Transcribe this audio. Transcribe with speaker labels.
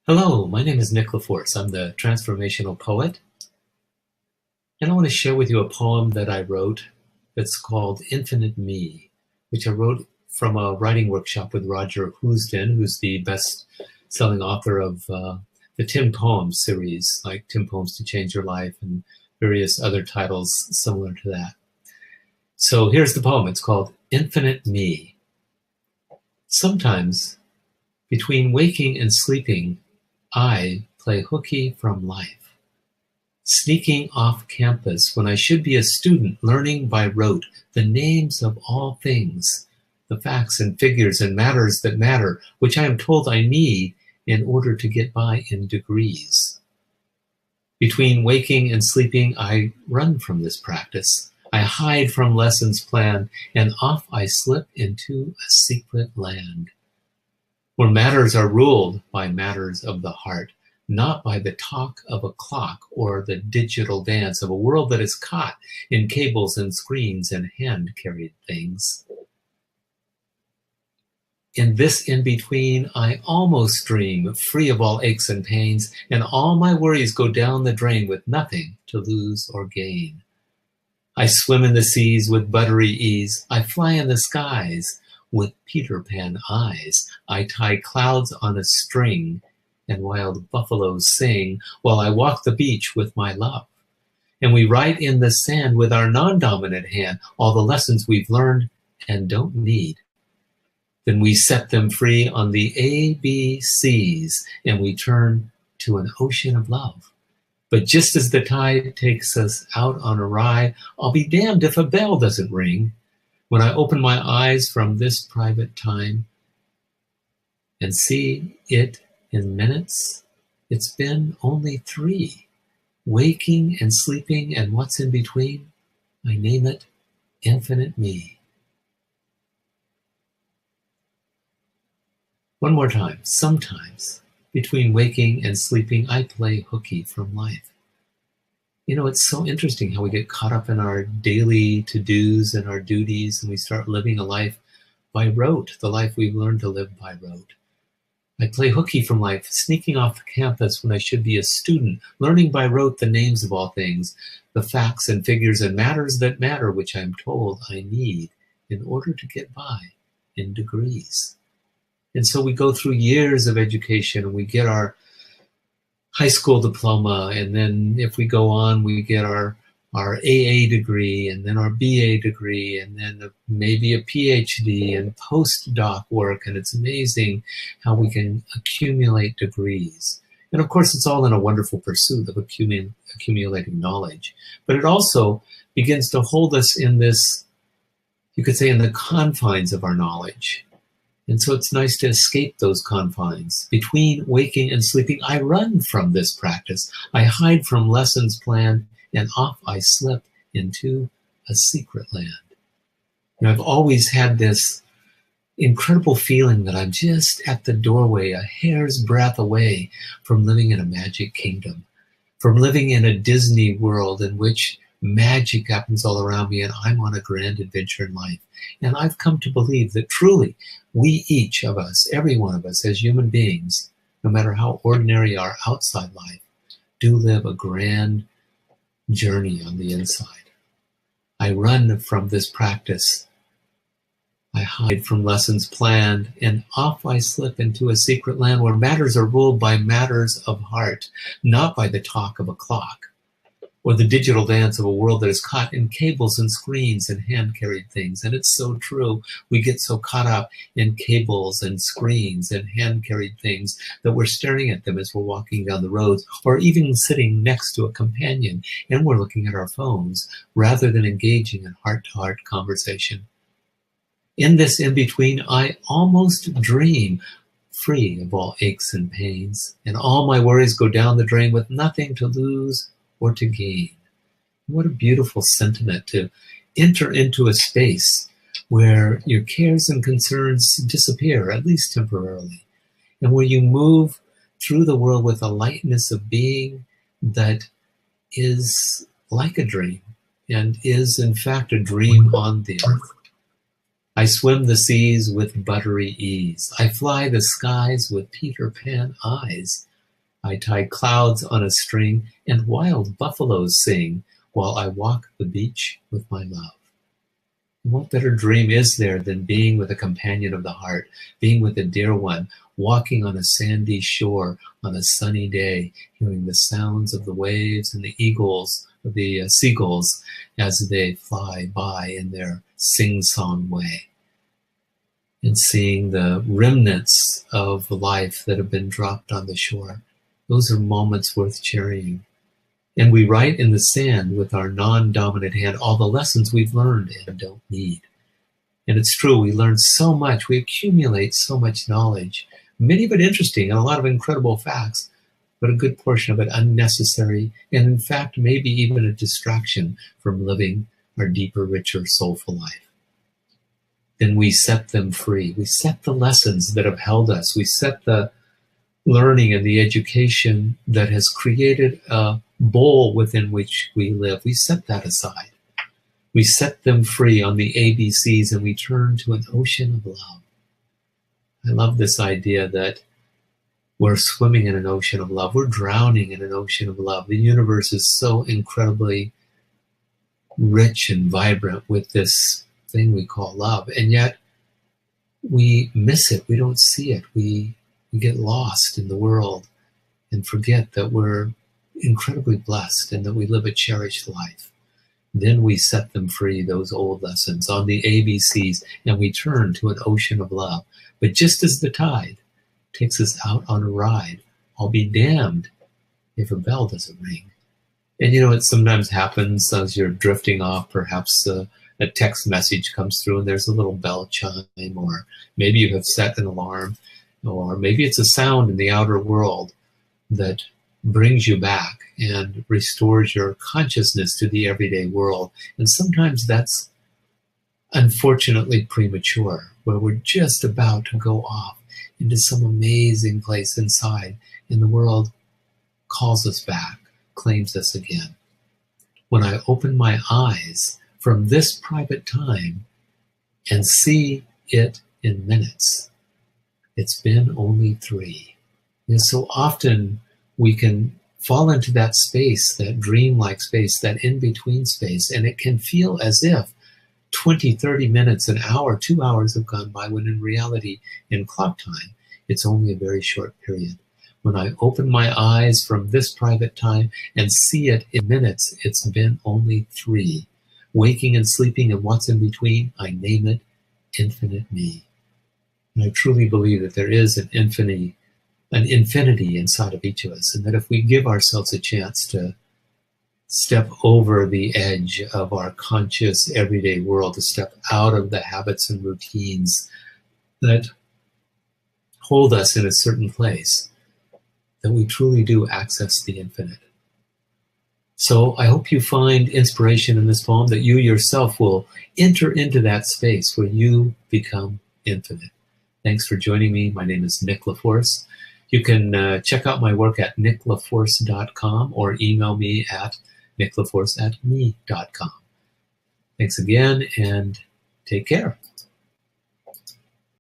Speaker 1: Hello, my name is Nick LaForce. I'm the transformational poet, and I want to share with you a poem that I wrote that's called Infinite Me, which I wrote from a writing workshop with Roger Housden, who's the best-selling author of the Tim Poems series, like Tim Poems to Change Your Life and various other titles similar to that. So here's the poem. It's called Infinite Me. Sometimes, between waking and sleeping, I play hooky from life, sneaking off campus when I should be a student learning by rote the names of all things, the facts and figures and matters that matter, which I am told I need in order to get by in degrees. Between waking and sleeping, I run from this practice. I hide from lessons planned, and off I slip into a secret land, where matters are ruled by matters of the heart, not by the talk of a clock or the digital dance of a world that is caught in cables and screens and hand-carried things. In this in-between, I almost dream, free of all aches and pains, and all my worries go down the drain with nothing to lose or gain. I swim in the seas with buttery ease. I fly in the skies with Peter Pan eyes. I tie clouds on a string, and wild buffaloes sing while I walk the beach with my love. And we write in the sand with our non-dominant hand all the lessons we've learned and don't need. Then we set them free on the ABCs, and we turn to an ocean of love. But just as the tide takes us out on a ride, I'll be damned if a bell doesn't ring when I open my eyes from this private time and see it in minutes. It's been only 3, waking and sleeping, and what's in between? I name it Infinite Me. One more time. Sometimes, between waking and sleeping, I play hooky from life. You know, it's so interesting how we get caught up in our daily to-dos and our duties, and we start living a life by rote, the life we've learned to live by rote. I play hooky from life, sneaking off the campus when I should be a student, learning by rote the names of all things, the facts and figures and matters that matter, which I'm told I need in order to get by in degrees. And so we go through years of education, and we get our high school diploma, and then if we go on, we get our AA degree, and then our BA degree, and then maybe a PhD and postdoc work, and it's amazing how we can accumulate degrees. And of course, it's all in a wonderful pursuit of accumulating knowledge. But it also begins to hold us in this, you could say, in the confines of our knowledge. And so it's nice to escape those confines. Between waking and sleeping, I run from this practice. I hide from lessons planned, and off I slip into a secret land. And I've always had this incredible feeling that I'm just at the doorway, a hair's breadth away from living in a magic kingdom, from living in a Disney world in which magic happens all around me, and I'm on a grand adventure in life. And I've come to believe that truly, we each of us, every one of us as human beings, no matter how ordinary our outside life, do live a grand journey on the inside. I run from this practice. I hide from lessons planned, and off I slip into a secret land where matters are ruled by matters of heart, not by the talk of a clock, or the digital dance of a world that is caught in cables and screens and hand-carried things. And it's so true. We get so caught up in cables and screens and hand-carried things that we're staring at them as we're walking down the roads, or even sitting next to a companion, and we're looking at our phones rather than engaging in heart-to-heart conversation. In this in-between, I almost dream, free of all aches and pains, and all my worries go down the drain with nothing to lose or to gain. What a beautiful sentiment to enter into a space where your cares and concerns disappear, at least temporarily, and where you move through the world with a lightness of being that is like a dream and is in fact a dream on the earth. I swim the seas with buttery ease. I fly the skies with Peter Pan eyes. I tie clouds on a string, and wild buffaloes sing while I walk the beach with my love. And what better dream is there than being with a companion of the heart, being with a dear one, walking on a sandy shore on a sunny day, hearing the sounds of the waves and the seagulls as they fly by in their sing-song way, and seeing the remnants of life that have been dropped on the shore. Those are moments worth cherishing. And we write in the sand with our non-dominant hand all the lessons we've learned and don't need. And it's true, we learn so much, we accumulate so much knowledge, many of it interesting and a lot of incredible facts, but a good portion of it unnecessary, and in fact, maybe even a distraction from living our deeper, richer, soulful life. Then we set them free. We set the lessons that have held us. We set the learning and the education that has created a bowl within which we live. We set that aside. We set them free on the ABCs, and we turn to an ocean of love. I love this idea that we're swimming in an ocean of love. We're drowning in an ocean of love. The universe is so incredibly rich and vibrant with this thing we call love, and yet we miss it. We don't see it. We get lost in the world and forget that we're incredibly blessed and that we live a cherished life. Then we set them free, those old lessons, on the ABCs, and we turn to an ocean of love. But just as the tide takes us out on a ride, I'll be damned if a bell doesn't ring. And you know, it sometimes happens as you're drifting off, perhaps a text message comes through and there's a little bell chime, or maybe you have set an alarm, or maybe it's a sound in the outer world that brings you back and restores your consciousness to the everyday world. And sometimes that's unfortunately premature, where we're just about to go off into some amazing place inside, and the world calls us back, claims us again. When I open my eyes from this private time and see it in minutes, it's been only 3. And so often we can fall into that space, that dreamlike space, that in-between space, and it can feel as if 20, 30 minutes, an hour, 2 hours have gone by, when in reality, in clock time, it's only a very short period. When I open my eyes from this private time and see it in minutes, it's been only 3. Waking and sleeping and what's in between, I name it infinite me. And I truly believe that there is an infinity inside of each of us, and that if we give ourselves a chance to step over the edge of our conscious everyday world, to step out of the habits and routines that hold us in a certain place, that we truly do access the infinite. So I hope you find inspiration in this poem, that you yourself will enter into that space where you become infinite. Thanks for joining me. My name is Nick LaForce. You can check out my work at nicklaforce.com or email me at nicklaforce@me.com. Thanks again, and take care.